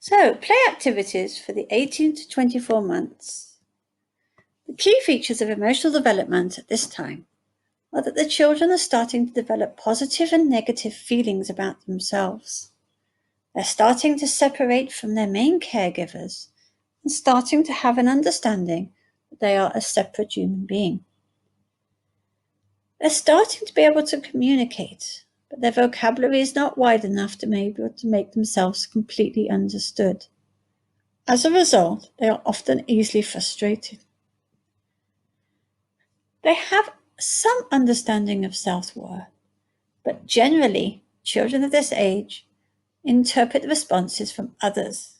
So, play activities for the 18 to 24 months. The key features of emotional development at this time are that the children are starting to develop positive and negative feelings about themselves. They're starting to separate from their main caregivers and starting to have an understanding that they are a separate human being. They're starting to be able to communicate, but their vocabulary is not wide enough to be able to make themselves completely understood. As a result, they are often easily frustrated. They have some understanding of self-worth, but generally, children of this age interpret responses from others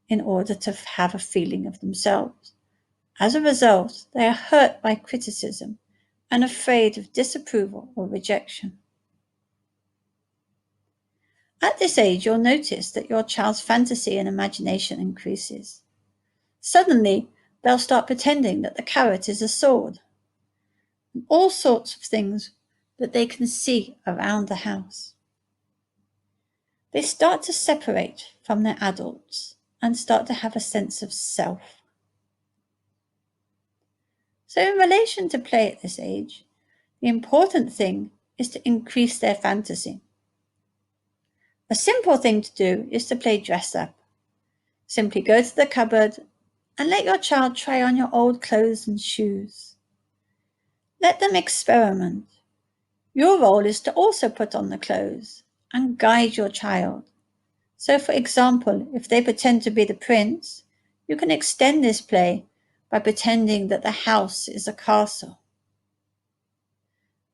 in order to have a feeling of themselves. As a result, they are hurt by criticism and afraid of disapproval or rejection. At this age, you'll notice that your child's fantasy and imagination increases. Suddenly, they'll start pretending that the carrot is a sword, and all sorts of things that they can see around the house. They start to separate from their adults and start to have a sense of self. So in relation to play at this age, the important thing is to increase their fantasy. A simple thing to do is to play dress up. Simply go to the cupboard and let your child try on your old clothes and shoes. Let them experiment. Your role is to also put on the clothes and guide your child. So, for example, if they pretend to be the prince, you can extend this play by pretending that the house is a castle.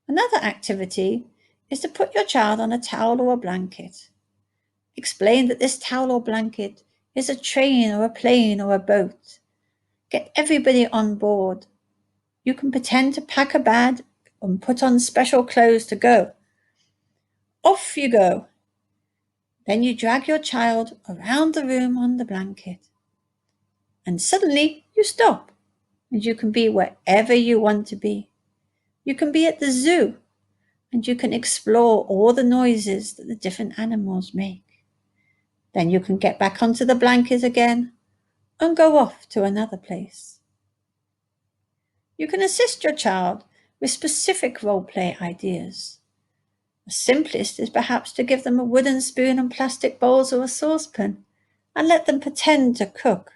Another activity is to put your child on a towel or a blanket. Explain that this towel or blanket is a train or a plane or a boat. Get everybody on board. You can pretend to pack a bag and put on special clothes to go. Off you go. Then you drag your child around the room on the blanket. And suddenly you stop, and you can be wherever you want to be. You can be at the zoo, and you can explore all the noises that the different animals make. Then you can get back onto the blanket again and go off to another place. You can assist your child with specific role-play ideas. The simplest is perhaps to give them a wooden spoon and plastic bowls or a saucepan and let them pretend to cook.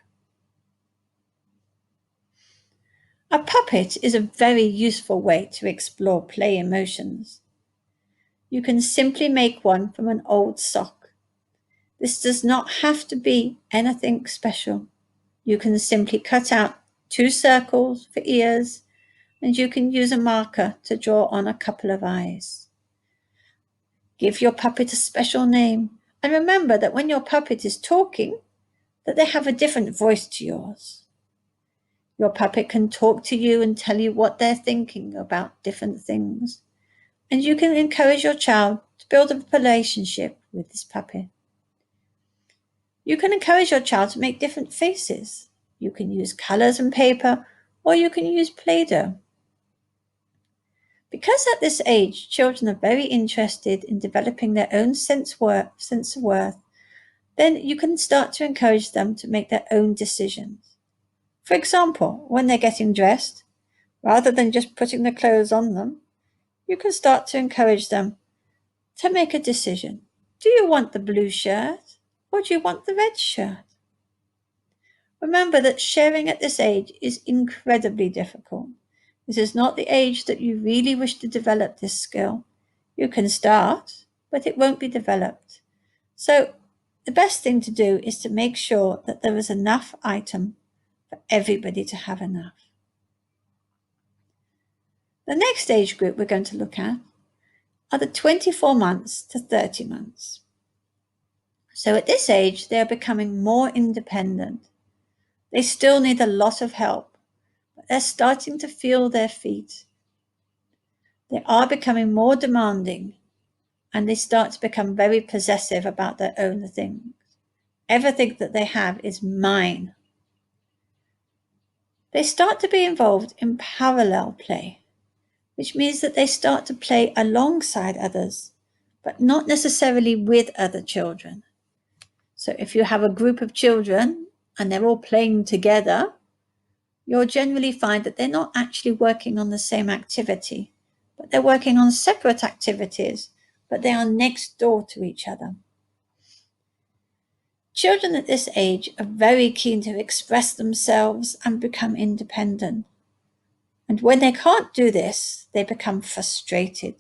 A puppet is a very useful way to explore play emotions. You can simply make one from an old sock. This does not have to be anything special. You can simply cut out 2 circles for ears, and you can use a marker to draw on a couple of eyes. Give your puppet a special name, and remember that when your puppet is talking, that they have a different voice to yours. Your puppet can talk to you and tell you what they're thinking about different things, and you can encourage your child to build a relationship with this puppet. You can encourage your child to make different faces. You can use colors and paper, or you can use Play-Doh. Because at this age, children are very interested in developing their own sense of worth, then you can start to encourage them to make their own decisions. For example, when they're getting dressed, rather than just putting the clothes on them, you can start to encourage them to make a decision. Do you want the blue shirt or do you want the red shirt? Remember that sharing at this age is incredibly difficult. This is not the age that you really wish to develop this skill. You can start, but it won't be developed. So the best thing to do is to make sure that there is enough item for everybody to have enough. The next age group we're going to look at are the 24 months to 30 months. So at this age, they are becoming more independent. They still need a lot of help, but they're starting to feel their feet. They are becoming more demanding, and they start to become very possessive about their own things. Everything that they have is mine. They start to be involved in parallel play, which means that they start to play alongside others, but not necessarily with other children. So if you have a group of children and they're all playing together, you'll generally find that they're not actually working on the same activity, but they're working on separate activities, but they are next door to each other. Children at this age are very keen to express themselves and become independent. And when they can't do this, they become frustrated.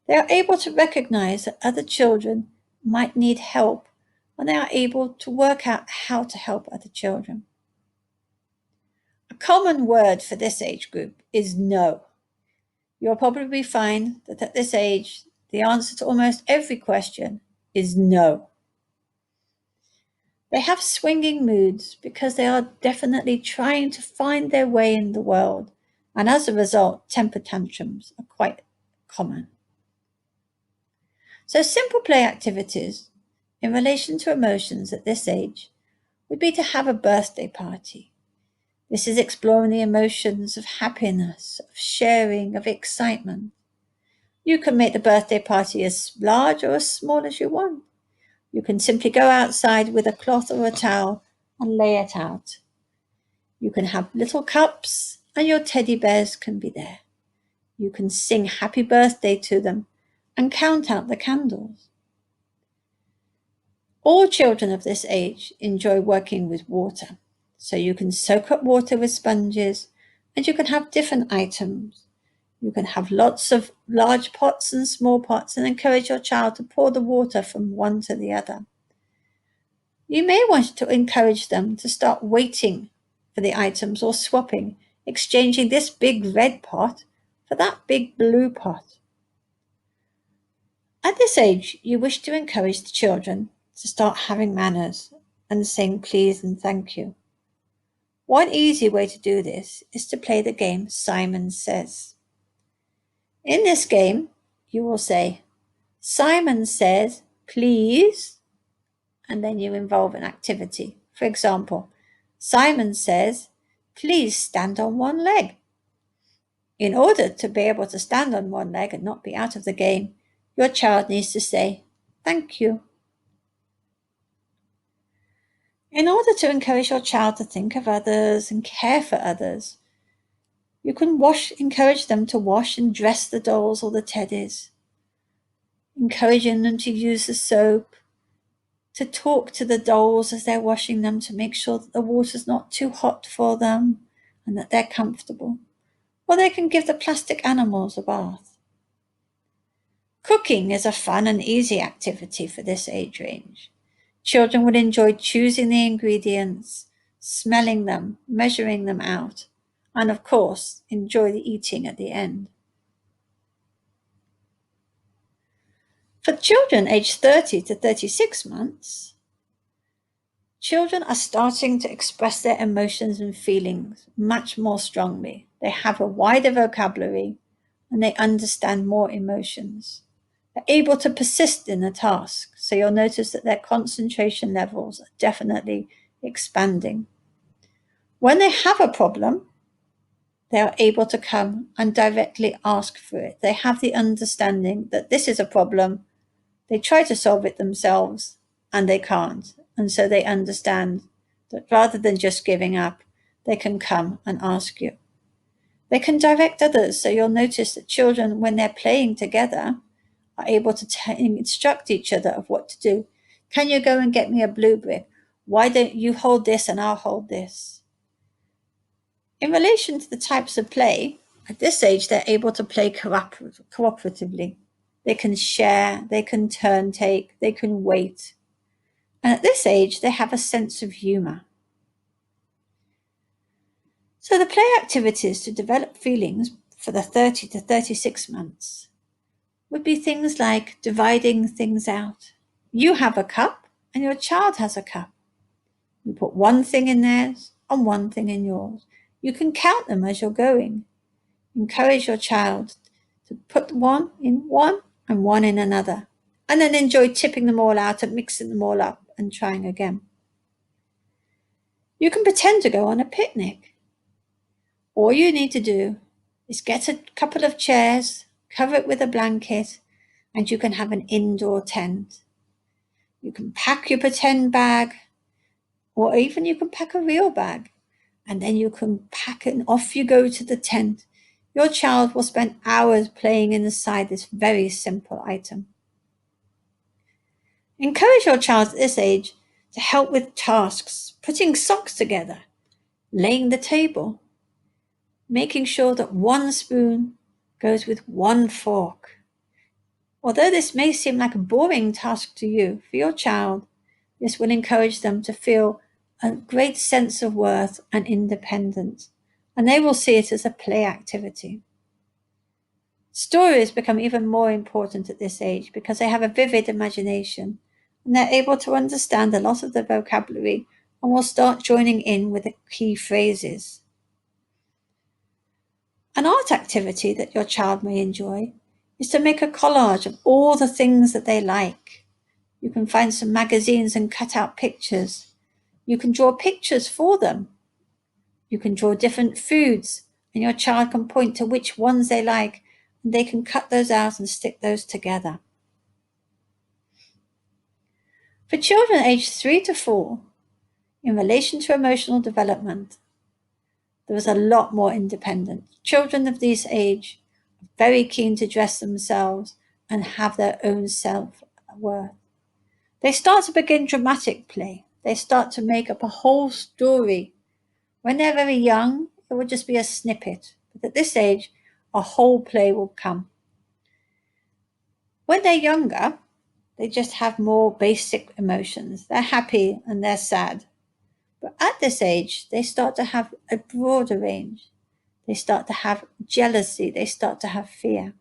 They are able to recognize that other children might need help, and they are able to work out how to help other children. A common word for this age group is no. You'll probably find that at this age, the answer to almost every question is no. They have swinging moods because they are definitely trying to find their way in the world, and as a result, temper tantrums are quite common. So simple play activities in relation to emotions at this age would be to have a birthday party. This is exploring the emotions of happiness, of sharing, of excitement. You can make the birthday party as large or as small as you want. You can simply go outside with a cloth or a towel and lay it out. You can have little cups and your teddy bears can be there. You can sing happy birthday to them and count out the candles. All children of this age enjoy working with water. So you can soak up water with sponges and you can have different items. You can have lots of large pots and small pots and encourage your child to pour the water from one to the other. You may want to encourage them to start waiting for the items or swapping, exchanging this big red pot for that big blue pot. At this age, you wish to encourage the children to start having manners and saying please and thank you. One easy way to do this is to play the game Simon Says. In this game, you will say, Simon says, please, and then you involve an activity. For example, Simon says, please stand on one leg. In order to be able to stand on one leg and not be out of the game, your child needs to say, thank you. In order to encourage your child to think of others and care for others, you can encourage them to wash and dress the dolls or the teddies, encouraging them to use the soap, to talk to the dolls as they're washing them to make sure that the water's not too hot for them and that they're comfortable. Or they can give the plastic animals a bath. Cooking is a fun and easy activity for this age range. Children would enjoy choosing the ingredients, smelling them, measuring them out, and of course, enjoy the eating at the end. For children aged 30 to 36 months, children are starting to express their emotions and feelings much more strongly. They have a wider vocabulary and they understand more emotions. They're able to persist in a task, so you'll notice that their concentration levels are definitely expanding. When they have a problem, they are able to come and directly ask for it. They have the understanding that this is a problem. They try to solve it themselves and they can't. And so they understand that rather than just giving up, they can come and ask you. They can direct others. So you'll notice that children, when they're playing together, are able to instruct each other of what to do. Can you go and get me a blue brick? Why don't you hold this and I'll hold this? In relation to the types of play, at this age, they're able to play cooperatively. They can share, they can turn take, they can wait. And at this age, they have a sense of humor. So the play activities to develop feelings for the 30 to 36 months would be things like dividing things out. You have a cup and your child has a cup. You put one thing in theirs and one thing in yours. You can count them as you're going. Encourage your child to put one in one and one in another, and then enjoy tipping them all out and mixing them all up and trying again. You can pretend to go on a picnic. All you need to do is get a couple of chairs, cover it with a blanket, and you can have an indoor tent. You can pack your pretend bag, or even you can pack a real bag, and then you can pack it and off you go to the tent. Your child will spend hours playing inside this very simple item. Encourage your child at this age to help with tasks, putting socks together, laying the table, making sure that one spoon goes with one fork. Although this may seem like a boring task to you, for your child, this will encourage them to feel a great sense of worth and independence, and they will see it as a play activity. Stories become even more important at this age because they have a vivid imagination, and they're able to understand a lot of the vocabulary and will start joining in with the key phrases. An art activity that your child may enjoy is to make a collage of all the things that they like. You can find some magazines and cut out pictures. You can draw pictures for them. You can draw different foods, and your child can point to which ones they like, and they can cut those out and stick those together. For children aged 3 to 4, in relation to emotional development, there is a lot more independence. Children of this age are very keen to dress themselves and have their own self-worth. They start to begin dramatic play. They start to make up a whole story. When they're very young, it will just be a snippet. But at this age, a whole play will come. When they're younger, they just have more basic emotions. They're happy and they're sad. But at this age, they start to have a broader range. They start to have jealousy. They start to have fear.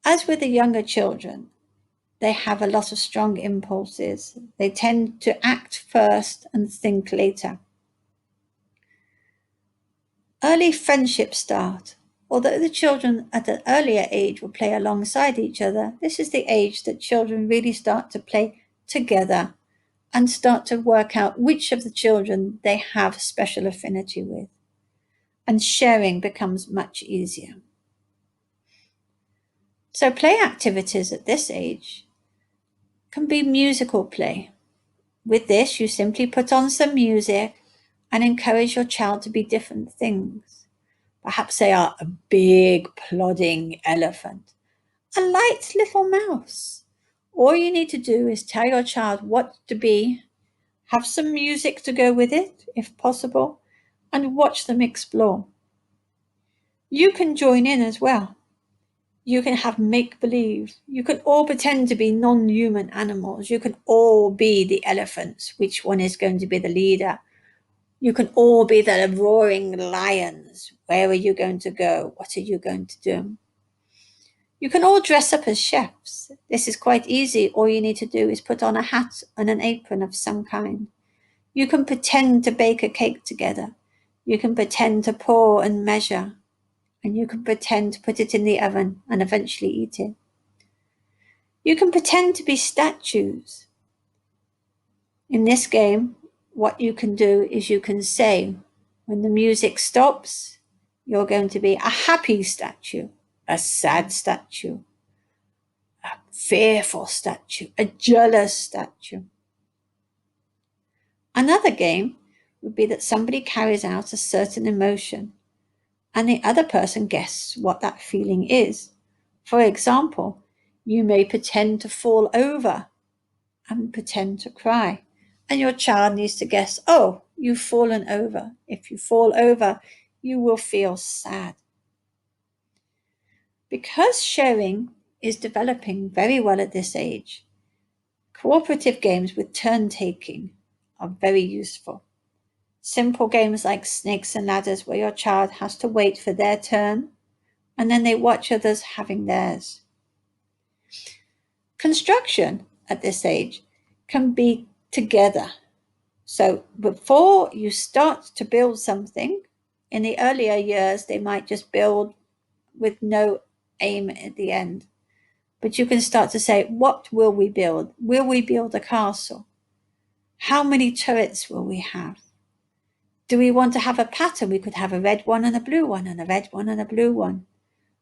As with the younger children, they have a lot of strong impulses. They tend to act first and think later. Early friendships start. Although the children at an earlier age will play alongside each other, this is the age that children really start to play together and start to work out which of the children they have special affinity with. And sharing becomes much easier. So play activities at this age can be musical play. With this, you simply put on some music and encourage your child to be different things. Perhaps they are a big, plodding elephant, a light little mouse. All you need to do is tell your child what to be, have some music to go with it, if possible, and watch them explore. You can join in as well. You can have make-believe. You can all pretend to be non-human animals. You can all be the elephants. Which one is going to be the leader? You can all be the roaring lions. Where are you going to go? What are you going to do? You can all dress up as chefs. This is quite easy. All you need to do is put on a hat and an apron of some kind. You can pretend to bake a cake together. You can pretend to pour and measure. And you can pretend to put it in the oven and eventually eat it. You can pretend to be statues. In this game, what you can do is you can say, when the music stops, you're going to be a happy statue, a sad statue, a fearful statue, a jealous statue. Another game would be that somebody carries out a certain emotion and the other person guesses what that feeling is. For example, you may pretend to fall over and pretend to cry. And your child needs to guess, oh, you've fallen over. If you fall over, you will feel sad. Because sharing is developing very well at this age, cooperative games with turn-taking are very useful. Simple games like snakes and ladders where your child has to wait for their turn and then they watch others having theirs. Construction at this age can be together. So before you start to build something, in the earlier years, they might just build with no aim at the end. But you can start to say, what will we build? Will we build a castle? How many turrets will we have? Do we want to have a pattern? We could have a red one and a blue one and a red one and a blue one.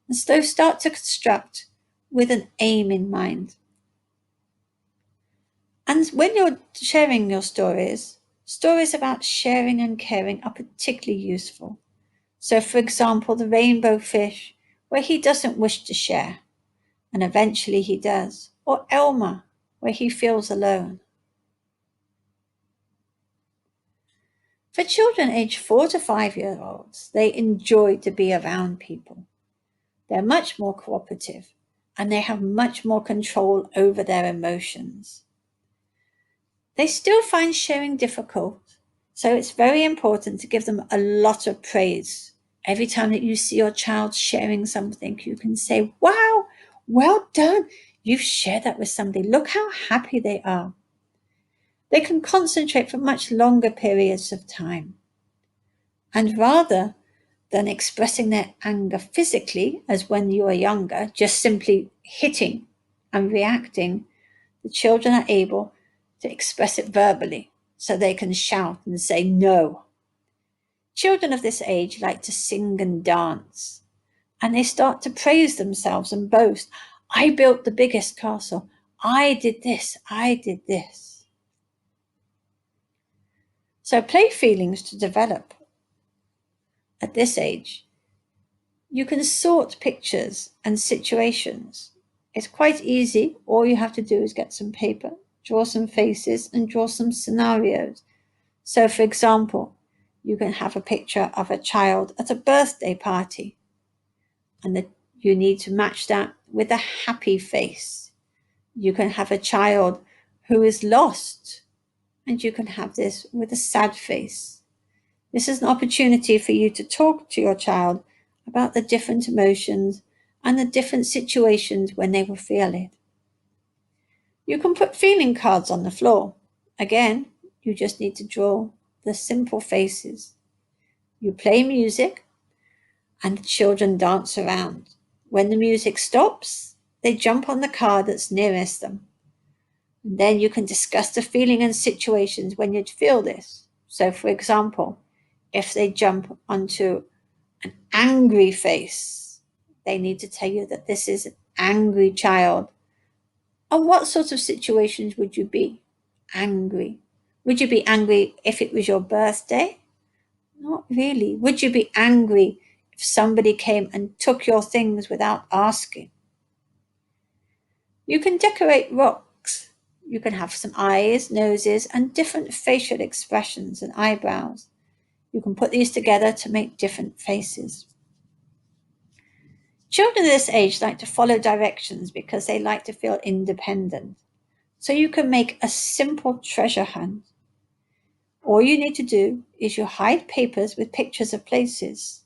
And so start to construct with an aim in mind. And when you're sharing your stories about sharing and caring are particularly useful. So, for example, the rainbow fish, where he doesn't wish to share, and eventually he does. Or Elmer, where he feels alone. For children aged 4 to 5 year olds, they enjoy to be around people. They're much more cooperative and they have much more control over their emotions. They still find sharing difficult, so it's very important to give them a lot of praise. Every time that you see your child sharing something, you can say, "Wow, well done. You've shared that with somebody. Look how happy they are." They can concentrate for much longer periods of time. And rather than expressing their anger physically, as when you are younger, just simply hitting and reacting, the children are able to express it verbally, so they can shout and say no. Children of this age like to sing and dance, and they start to praise themselves and boast. "I built the biggest castle. I did this. I did this." So play feelings to develop at this age. You can sort pictures and situations. It's quite easy. All you have to do is get some paper, draw some faces, and draw some scenarios. So, for example, you can have a picture of a child at a birthday party, and you need to match that with a happy face. You can have a child who is lost, and you can have this with a sad face. This is an opportunity for you to talk to your child about the different emotions and the different situations when they will feel it. You can put feeling cards on the floor. Again, you just need to draw the simple faces. You play music and the children dance around. When the music stops, they jump on the card that's nearest them. And then you can discuss the feeling and situations when you'd feel this. So, for example, if they jump onto an angry face, they need to tell you that this is an angry child. And what sort of situations would you be angry? Would you be angry if it was your birthday? Not really. Would you be angry if somebody came and took your things without asking? You can decorate rocks. You can have some eyes, noses, and different facial expressions and eyebrows. You can put these together to make different faces. Children of this age like to follow directions because they like to feel independent. So you can make a simple treasure hunt. All you need to do is you hide papers with pictures of places.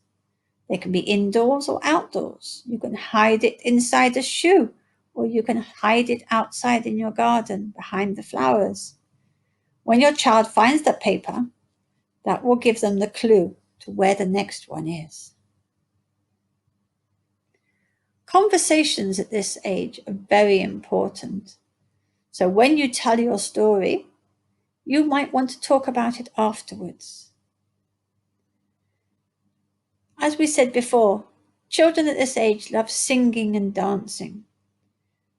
They can be indoors or outdoors. You can hide it inside a shoe, or you can hide it outside in your garden behind the flowers. When your child finds that paper, that will give them the clue to where the next one is. Conversations at this age are very important. So when you tell your story, you might want to talk about it afterwards. As we said before, children at this age love singing and dancing.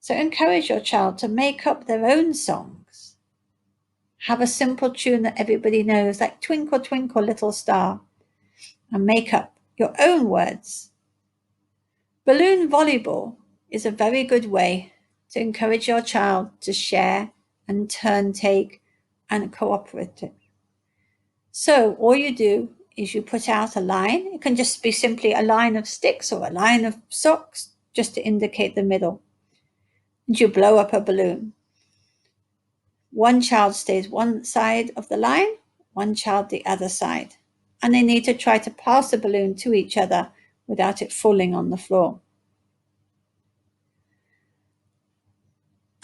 So encourage your child to make up their own songs. Have a simple tune that everybody knows, like Twinkle, Twinkle, Little Star, and make up your own words. Balloon volleyball is a very good way to encourage your child to share and turn take and cooperate. So all you do is you put out a line. It can just be simply a line of sticks or a line of socks just to indicate the middle. And you blow up a balloon. One child stays one side of the line, one child the other side. And they need to try to pass the balloon to each other without it falling on the floor.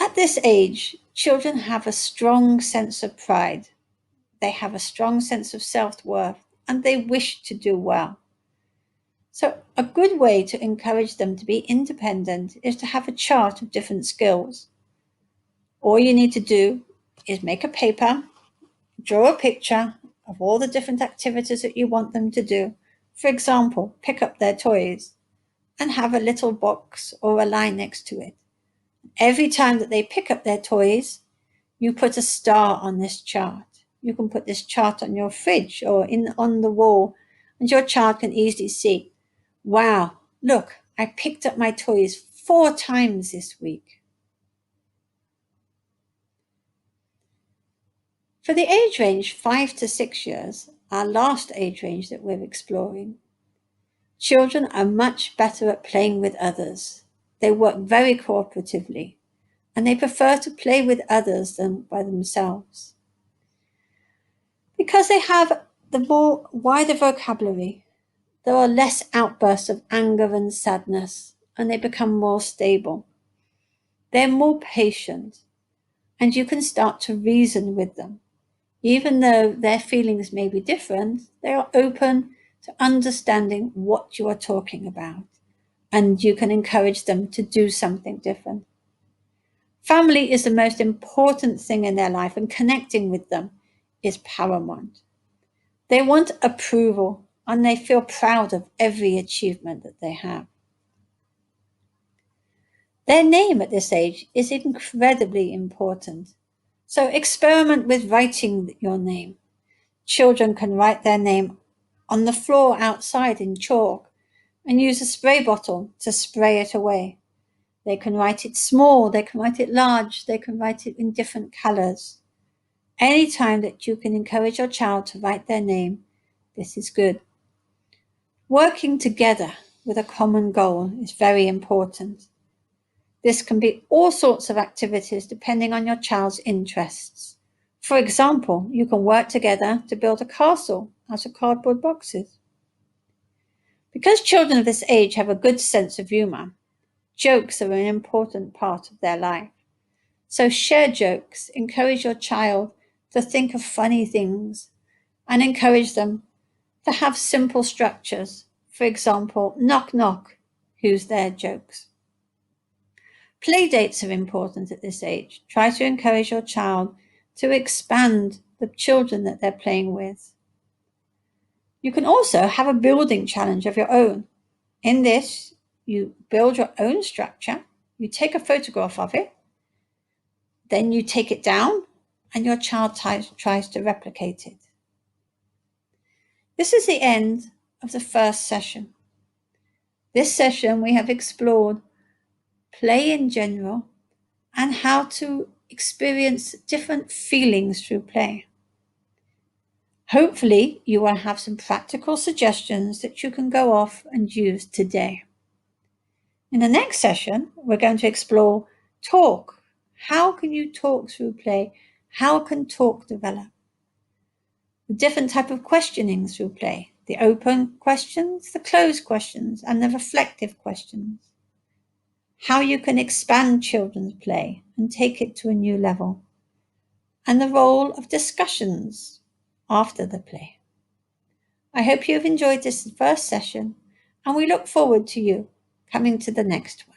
At this age, children have a strong sense of pride. They have a strong sense of self-worth, and they wish to do well. So a good way to encourage them to be independent is to have a chart of different skills. All you need to do is make a paper, draw a picture of all the different activities that you want them to do. For example, pick up their toys and have a little box or a line next to it. Every time that they pick up their toys, you put a star on this chart. You can put this chart on your fridge or on the wall, and your child can easily see, wow, look, I picked up my toys 4 times this week. For the age range 5 to 6 years, our last age range that we're exploring, children are much better at playing with others. They work very cooperatively, and they prefer to play with others than by themselves. Because they have the more wider vocabulary, there are less outbursts of anger and sadness, and they become more stable. They're more patient, and you can start to reason with them. Even though their feelings may be different, they are open to understanding what you are talking about, and you can encourage them to do something different. Family is the most important thing in their life, and connecting with them is paramount. They want approval, and they feel proud of every achievement that they have. Their name at this age is incredibly important. So experiment with writing your name. Children can write their name on the floor outside in chalk and use a spray bottle to spray it away. They can write it small, they can write it large, they can write it in different colors. Any time that you can encourage your child to write their name, this is good. Working together with a common goal is very important. This can be all sorts of activities depending on your child's interests. For example, you can work together to build a castle out of cardboard boxes. Because children of this age have a good sense of humor, jokes are an important part of their life. So share jokes, encourage your child to think of funny things, and encourage them to have simple structures. For example, knock knock, who's there jokes. Play dates are important at this age. Try to encourage your child to expand the children that they're playing with. You can also have a building challenge of your own. In this, you build your own structure, you take a photograph of it, then you take it down, and your child tries to replicate it. This is the end of the first session. This session we have explored play in general and how to experience different feelings through play. Hopefully, you will have some practical suggestions that you can go off and use today. In the next session, we're going to explore talk. How can you talk through play? How can talk develop? The different type of questioning through play, the open questions, the closed questions, and the reflective questions. How you can expand children's play and take it to a new level, and the role of discussions after the play. I hope you've enjoyed this first session, and we look forward to you coming to the next one.